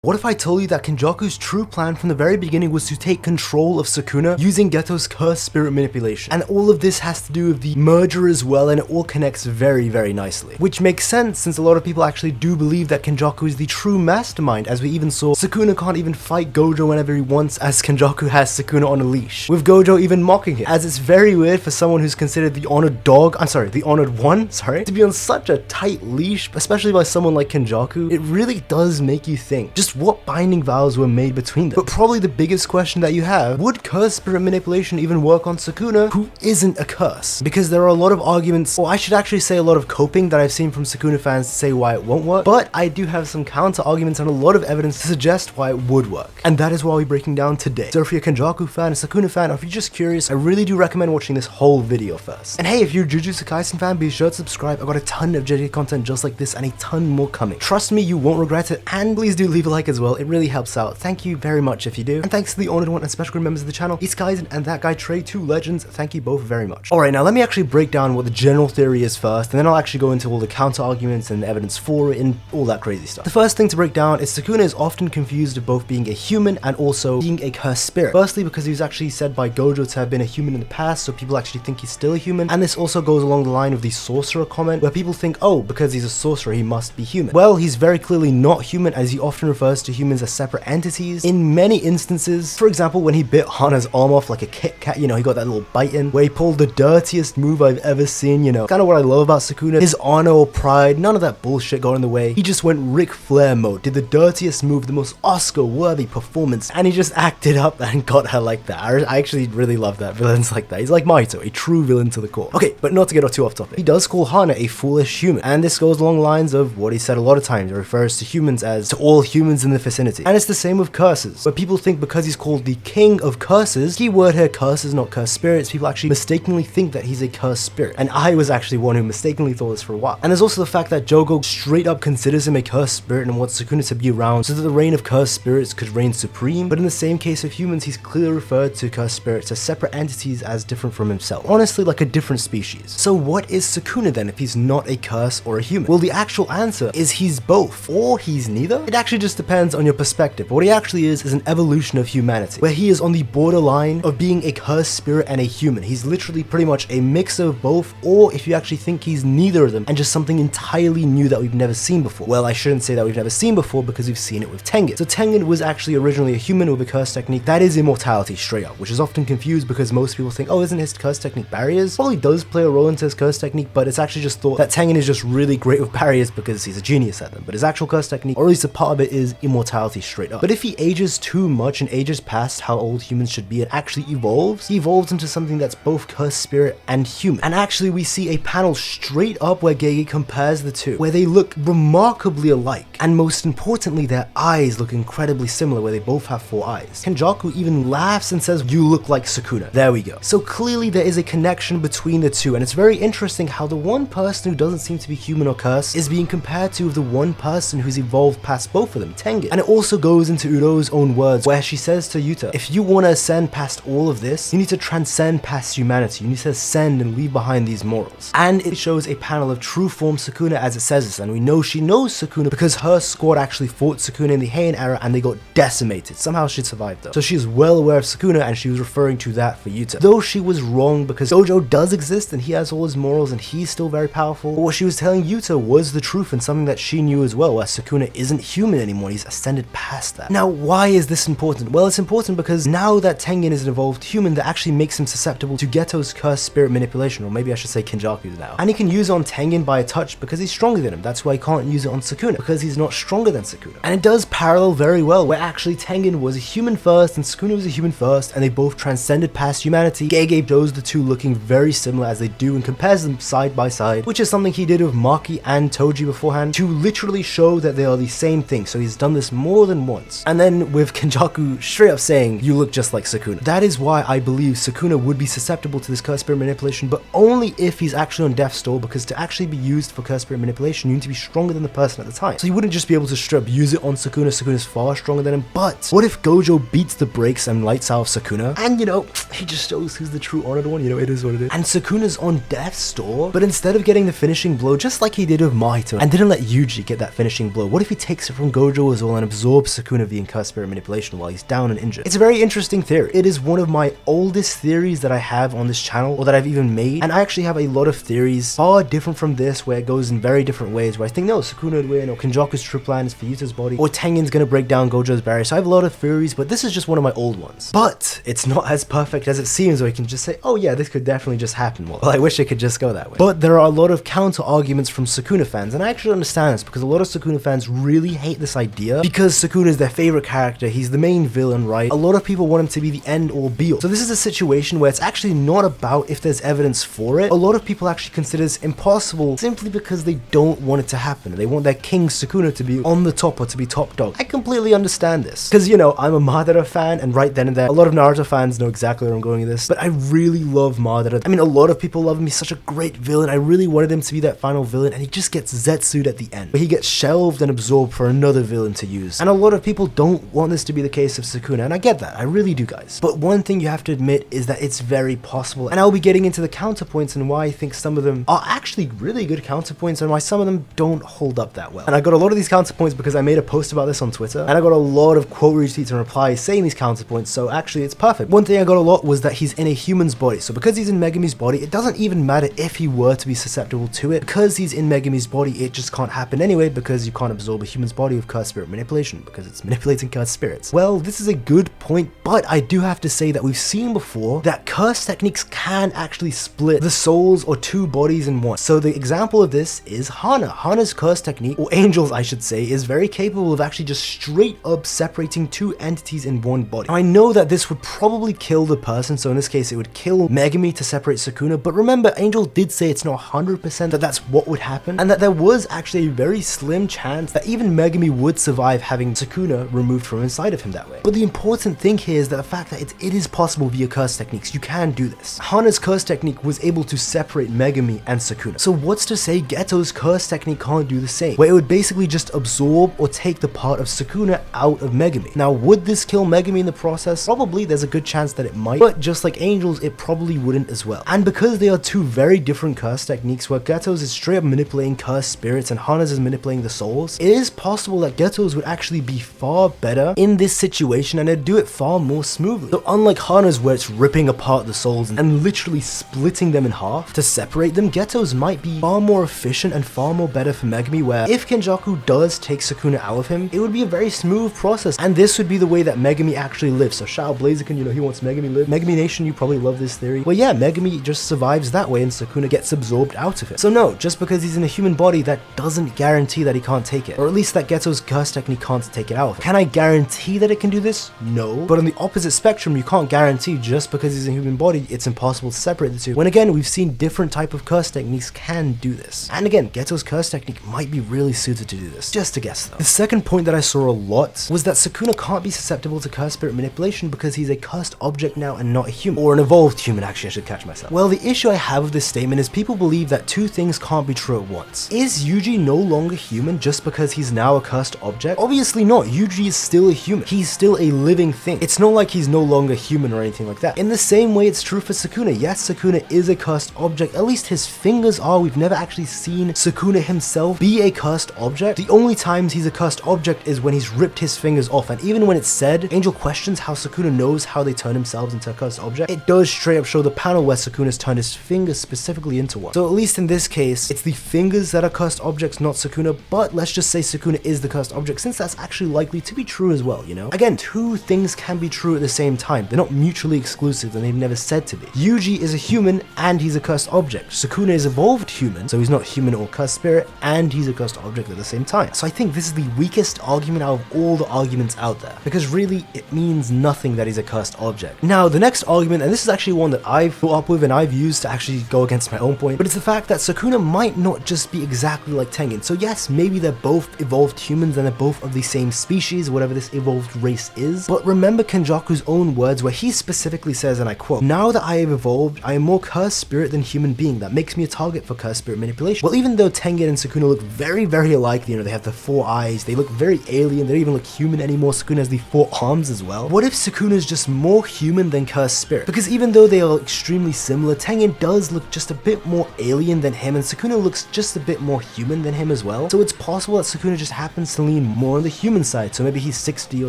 What if I told you that Kenjaku's true plan from the very beginning was to take control of Sukuna using Geto's cursed spirit manipulation? And all of this has to do with the merger as well, and it all connects very, very nicely. Which makes sense since a lot of people actually do believe that Kenjaku is the true mastermind, as we even saw Sukuna can't even fight Gojo whenever he wants, as Kenjaku has Sukuna on a leash, with Gojo even mocking him, as it's very weird for someone who's considered the honored the honored one, to be on such a tight leash, especially by someone like Kenjaku. It really does make you think just what binding vows were made between them. But probably the biggest question that you have, would curse spirit manipulation even work on Sukuna, who isn't a curse? Because there are a lot of arguments, or I should actually say a lot of coping that I've seen from Sukuna fans to say why it won't work, but I do have some counter arguments and a lot of evidence to suggest why it would work. And that is what we're breaking down today. So if you're a Kenjaku fan, a Sukuna fan, or if you're just curious, I really do recommend watching this whole video first. And hey, if you're a Jujutsu Kaisen fan, be sure to subscribe. I got a ton of JJK content just like this and a ton more coming. Trust me, you won't regret it, and please do leave a like as well. It really helps out. Thank you very much if you do. And thanks to the honored one and special members of the channel, East Kaisen and that guy Trey, two legends. Thank you both very much. Alright, now let me actually break down what the general theory is first, and then I'll actually go into all the counter arguments and evidence for it and all that crazy stuff. The first thing to break down is Sukuna is often confused with both being a human and also being a cursed spirit. Firstly, because he was actually said by Gojo to have been a human in the past, so people actually think he's still a human. And this also goes along the line of the sorcerer comment, where people think, oh, because he's a sorcerer, he must be human. Well, he's very clearly not human, as he often refers to humans as separate entities in many instances. For example, when he bit Hana's arm off like a Kit Kat, you know, he got that little bite in, where he pulled the dirtiest move I've ever seen, you know. Kind of what I love about Sukuna, his honor or pride, none of that bullshit got in the way. He just went Ric Flair mode, did the dirtiest move, the most Oscar-worthy performance, and he just acted up and got her like that. I actually really love that, villains like that. He's like Mahito, a true villain to the core. Okay, but not to get too off topic. He does call Hana a foolish human, and this goes along the lines of what he said a lot of times. It refers to humans as to all humans in the vicinity. And it's the same with curses, where people think because he's called the king of curses, keyword here curses, not cursed spirits, people actually mistakenly think that he's a cursed spirit. And I was actually one who mistakenly thought this for a while. And there's also the fact that Jogo straight up considers him a cursed spirit and wants Sukuna to be around so that the reign of cursed spirits could reign supreme. But in the same case of humans, he's clearly referred to cursed spirits as separate entities as different from himself. Honestly, like a different species. So what is Sukuna then if he's not a curse or a human? Well, the actual answer is he's both, or he's neither. It actually just depends on your perspective. But what he actually is an evolution of humanity, where he is on the borderline of being a cursed spirit and a human. He's literally pretty much a mix of both, or if you actually think he's neither of them and just something entirely new that we've never seen before. Well, I shouldn't say that we've never seen before because we've seen it with Tengen. So Tengen was actually originally a human with a curse technique that is immortality straight up, which is often confused because most people think, oh, isn't his curse technique barriers? Probably does play a role into his curse technique, but it's actually just thought that Tengen is just really great with barriers because he's a genius at them. But his actual curse technique, or at least a part of it, is immortality straight up. But if he ages too much and ages past how old humans should be and actually evolves, he evolves into something that's both cursed spirit and human. And actually we see a panel straight up where GEGE compares the two, where they look remarkably alike, and most importantly their eyes look incredibly similar, where they both have 4 eyes. Kenjaku even laughs and says, you look like Sukuna. There we go. So clearly there is a connection between the two, and it's very interesting how the one person who doesn't seem to be human or cursed is being compared to the one person who's evolved past both of them, Tengen. And it also goes into Udo's own words, where she says to Yuta, if you want to ascend past all of this, you need to transcend past humanity. You need to ascend and leave behind these morals. And it shows a panel of true form Sukuna as it says this, and we know she knows Sukuna because her squad actually fought Sukuna in the Heian era and they got decimated. Somehow she survived though. So she's well aware of Sukuna, and she was referring to that for Yuta. Though she was wrong, because Gojo does exist and he has all his morals and he's still very powerful. But what she was telling Yuta was the truth and something that she knew as well, where Sukuna isn't human anymore. He's ascended past that. Now, why is this important? Well, it's important because now that Tengen is an evolved human, that actually makes him susceptible to Geto's cursed spirit manipulation, or maybe I should say Kenjaku's now. And he can use it on Tengen by a touch because he's stronger than him. That's why he can't use it on Sukuna, because he's not stronger than Sukuna. And it does parallel very well, where actually Tengen was a human first and Sukuna was a human first, and they both transcended past humanity. GEGE shows the two looking very similar as they do and compares them side by side, which is something he did with Maki and Toji beforehand to literally show that they are the same thing. So he's done this more than once. And then with Kenjaku straight up saying, you look just like Sukuna. That is why I believe Sukuna would be susceptible to this cursed spirit manipulation, but only if he's actually on death's door, because to actually be used for cursed spirit manipulation, you need to be stronger than the person at the time. So you wouldn't just be able to strip use it on Sukuna. Sukuna's far stronger than him. But what if Gojo beats the brakes and lights out Sukuna? And you know, he just shows who's the true honored one, you know, it is what it is. And Sukuna's on death's door, but instead of getting the finishing blow, just like he did with Mahito, and didn't let Yuji get that finishing blow, what if he takes it from Gojo as well and absorbs Sukuna via cursed spirit manipulation while he's down and injured? It's a very interesting theory. It is one of my oldest theories that I have on this channel, or that I've even made, and I actually have a lot of theories far different from this, where it goes in very different ways, where I think, no, Sukuna would win, or Kenjaku's true plan is for Yuta's body, or Tengen's gonna break down Gojo's barrier. So I have a lot of theories, but this is just one of my old ones. But it's not as perfect as it seems, where you can just say, oh yeah, this could definitely just happen. Well, I wish it could just go that way. But there are a lot of counter arguments from Sukuna fans, and I actually understand this, because a lot of Sukuna fans really hate this idea, because Sukuna is their favorite character, he's the main villain, right? A lot of people want him to be the end all be all. So this is a situation where it's actually not about if there's evidence for it. A lot of people actually consider this impossible simply because they don't want it to happen. They want their king Sukuna to be on the top, or to be top dog. I completely understand this, because, you know, I'm a Madara fan, and right then and there, a lot of Naruto fans know exactly where I'm going with this, but I really love Madara. I mean, a lot of people love him, he's such a great villain. I really wanted him to be that final villain, and he just gets Zetsu'd at the end, where he gets shelved and absorbed for another villain to use. And a lot of people don't want this to be the case of Sukuna, and I get that, I really do, guys. But one thing you have to admit is that it's very possible, and I'll be getting into the counterpoints and why I think some of them are actually really good counterpoints, and why some of them don't hold up that well. And I got a lot of these counterpoints because I made a post about this on Twitter, and I got a lot of quote retweets and replies saying these counterpoints, so actually it's perfect. One thing I got a lot was that he's in a human's body, so because he's in Megami's body, it doesn't even matter if he were to be susceptible to it. Because he's in Megami's body, it just can't happen anyway, because you can't absorb a human's body with cursed spirit manipulation, because it's manipulating cursed spirits. Well, this is a good point, but I do have to say that we've seen before that curse techniques can actually split the souls or two bodies in one. So the example of this is Hana. Hana's curse technique, or Angel's I should say, is very capable of actually just straight up separating two entities in one body. Now, I know that this would probably kill the person, so in this case it would kill Megami to separate Sukuna, but remember, Angel did say it's not 100% that that's what would happen, and that there was actually a very slim chance that even Megami would survive having Sukuna removed from inside of him that way. But the important thing here is that the fact that it is possible via curse techniques, you can do this. Hana's curse technique was able to separate Megami and Sukuna. So what's to say Geto's curse technique can't do the same, where it would basically just absorb or take the part of Sukuna out of Megami. Now, would this kill Megami in the process? Probably, there's a good chance that it might, but just like Angel's, it probably wouldn't as well. And because they are two very different curse techniques, where Geto's is straight up manipulating cursed spirits and Hana's is manipulating the souls, it is possible that Geto's would actually be far better in this situation, and they'd do it far more smoothly. So unlike Hana's, where it's ripping apart the souls and literally splitting them in half to separate them, Geto's might be far more efficient and far more better for Megami, where if Kenjaku does take Sukuna out of him, it would be a very smooth process, and this would be the way that Megami actually lives. So shout out Blaziken, you know, he wants Megami live. Megami Nation, you probably love this theory. Well, yeah, Megami just survives that way and Sukuna gets absorbed out of it. So no, just because he's in a human body, that doesn't guarantee that he can't take it, or at least that Geto's curse technique can't take it out of him. Can I guarantee that it can do this? No. But on the opposite spectrum, you can't guarantee just because he's in a human body, it's impossible to separate the two. When again, we've seen different type of curse techniques can do this. And again, Geto's curse technique might be really suited to do this. Just a guess though. The second point that I saw a lot was that Sukuna can't be susceptible to cursed spirit manipulation because he's a cursed object now and not a human. Or an evolved human, actually, I should catch myself. Well, the issue I have with this statement is people believe that two things can't be true at once. Is Yuji no longer human just because he's now a cursed object? Obviously not. Yuji is still a human. He's still a living thing. It's not like he's no longer human or anything like that. In the same way, it's true for Sukuna. Yes, Sukuna is a cursed object. At least his fingers are. We've never actually seen Sukuna himself be a cursed object. The only times he's a cursed object is when he's ripped his fingers off. And even when it's said, Angel questions how Sukuna knows how they turn themselves into a cursed object. It does straight up show the panel where Sukuna's turned his fingers specifically into one. So at least in this case, it's the fingers that are cursed objects, not Sukuna. But let's just say Sukuna is the cursed object, since that's actually likely to be true as well, you know? Again, two things can be true at the same time. They're not mutually exclusive, and they've never said to be. Yuji is a human, and he's a cursed object. Sukuna is evolved human, so he's not human or cursed spirit, and he's a cursed object at the same time. So I think this is the weakest argument out of all the arguments out there, because really, it means nothing that he's a cursed object. Now, the next argument, and this is actually one that I've thought up with and I've used to actually go against my own point, but it's the fact that Sukuna might not just be exactly like Tengen. So yes, maybe they're both evolved humans and they're both of the same species, whatever this evolved race is, but remember Kenjaku's own words where he specifically says, and I quote, "Now that I have evolved, I am more cursed spirit than human being. That makes me a target for cursed spirit manipulation." Well, even though Tengen and Sukuna look very, very alike, you know, they have the 4 eyes, they look very alien, they don't even look human anymore. Sukuna has the 4 arms as well. What if Sukuna is just more human than than Cursed Spirit. Because even though they are extremely similar, Tengen does look just a bit more alien than him, and Sukuna looks just a bit more human than him as well. So it's possible that Sukuna just happens to lean more on the human side, so maybe he's 60 or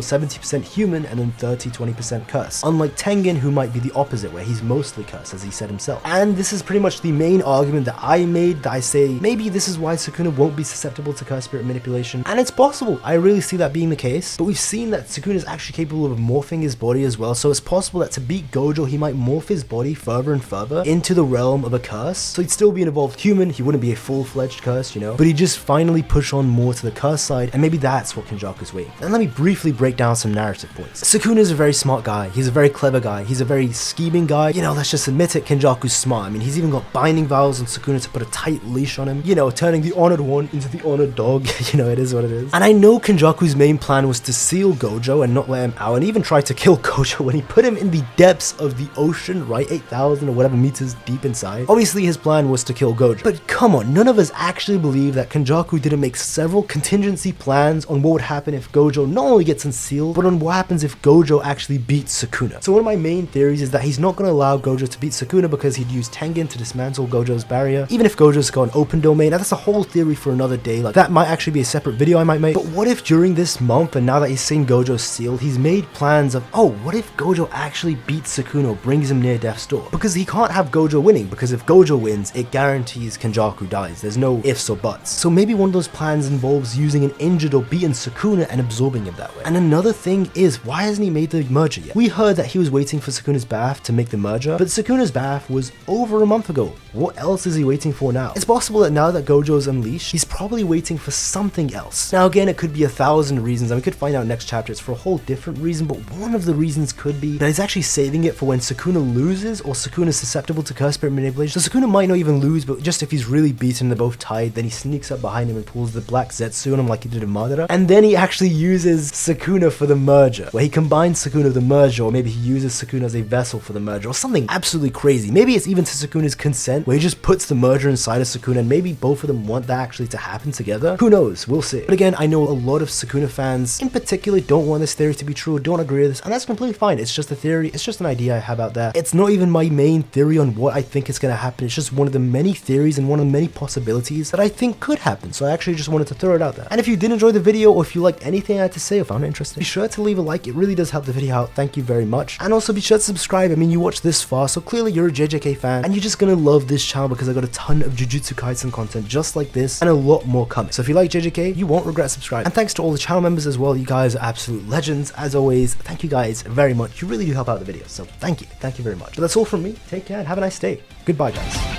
70% human and then 30-20% cursed. Unlike Tengen, who might be the opposite, where he's mostly cursed, as he said himself. And this is pretty much the main argument that I made, that I say maybe this is why Sukuna won't be susceptible to Cursed Spirit manipulation. And it's possible, I really see that being the case. But we've seen that Sukuna is actually capable of morphing his body as well, so it's possible that to beat Gojo, he might morph his body further and further into the realm of a curse. So he'd still be an evolved human, he wouldn't be a full-fledged curse, you know, but he'd just finally push on more to the curse side, and maybe that's what Kenjaku's waiting for. And let me briefly break down some narrative points. Sukuna is a very smart guy, he's a very clever guy, he's a very scheming guy, you know, let's just admit it, Kenjaku's smart. I mean, he's even got binding vows on Sukuna to put a tight leash on him, you know, turning the honored one into the honored dog. You know, it is what it is. And I know Kenjaku's main plan was to seal Gojo and not let him out, and even tried to kill Gojo when he put him in the depths of the ocean, right? 8,000 or whatever meters deep inside. Obviously his plan was to kill Gojo, but come on, none of us actually believe that Kenjaku didn't make several contingency plans on what would happen if Gojo not only gets unsealed, but on what happens if Gojo actually beats Sukuna. So one of my main theories is that he's not going to allow Gojo to beat Sukuna because he'd use Tengen to dismantle Gojo's barrier, even if Gojo's got an open domain. Now that's a whole theory for another day, like that might actually be a separate video I might make. But what if during this month, and now that he's seen Gojo sealed, he's made plans of, oh, what if Gojo actually beats Sukuna or brings him near death's door? Because he can't have Gojo winning, because if Gojo wins, it guarantees Kenjaku dies. There's no ifs or buts. So maybe one of those plans involves using an injured or beaten Sukuna and absorbing him that way. And another thing is, why hasn't he made the merger yet? We heard that he was waiting for Sukuna's bath to make the merger, but Sukuna's bath was over a month ago. What else is he waiting for now? It's possible that now that Gojo is unleashed, he's probably waiting for something else. Now again, it could be 1,000 reasons, and we could find out next chapter it's for a whole different reason, but one of the reasons could be that he's actually saving it for when Sukuna loses, or Sukuna is susceptible to Cursed Spirit manipulation. So Sukuna might not even lose, but just if he's really beaten, they're both tied, then he sneaks up behind him and pulls the black Zetsu on him like he did in Madara, and then he actually uses Sukuna for the merger, where he combines Sukuna with the merger, or maybe he uses Sukuna as a vessel for the merger, or something absolutely crazy. Maybe it's even to Sukuna's consent, where he just puts the merger inside of Sukuna, and maybe both of them want that actually to happen together. Who knows? We'll see. But again, I know a lot of Sukuna fans in particular don't want this theory to be true, don't agree with this, and that's completely fine. It's just a theory, it's just an idea I have out there. It's not even my main theory on what I think is going to happen. It's just one of the many theories and one of the many possibilities that I think could happen. So I actually just wanted to throw it out there. And if you did enjoy the video, or if you liked anything I had to say or found it interesting, be sure to leave a like. It really does help the video out. Thank you very much. And also be sure to subscribe. I mean, you watched this far, so clearly you're a JJK fan, and you're just gonna love this channel because I got a ton of Jujutsu Kaisen content just like this, and a lot more coming. So if you like JJK, you won't regret subscribing. And thanks to all the channel members as well. You guys are absolute legends. As always, thank you guys very much. You really do help out the video, so thank you very much. But that's all from me. Take care and have a nice day. Goodbye, guys.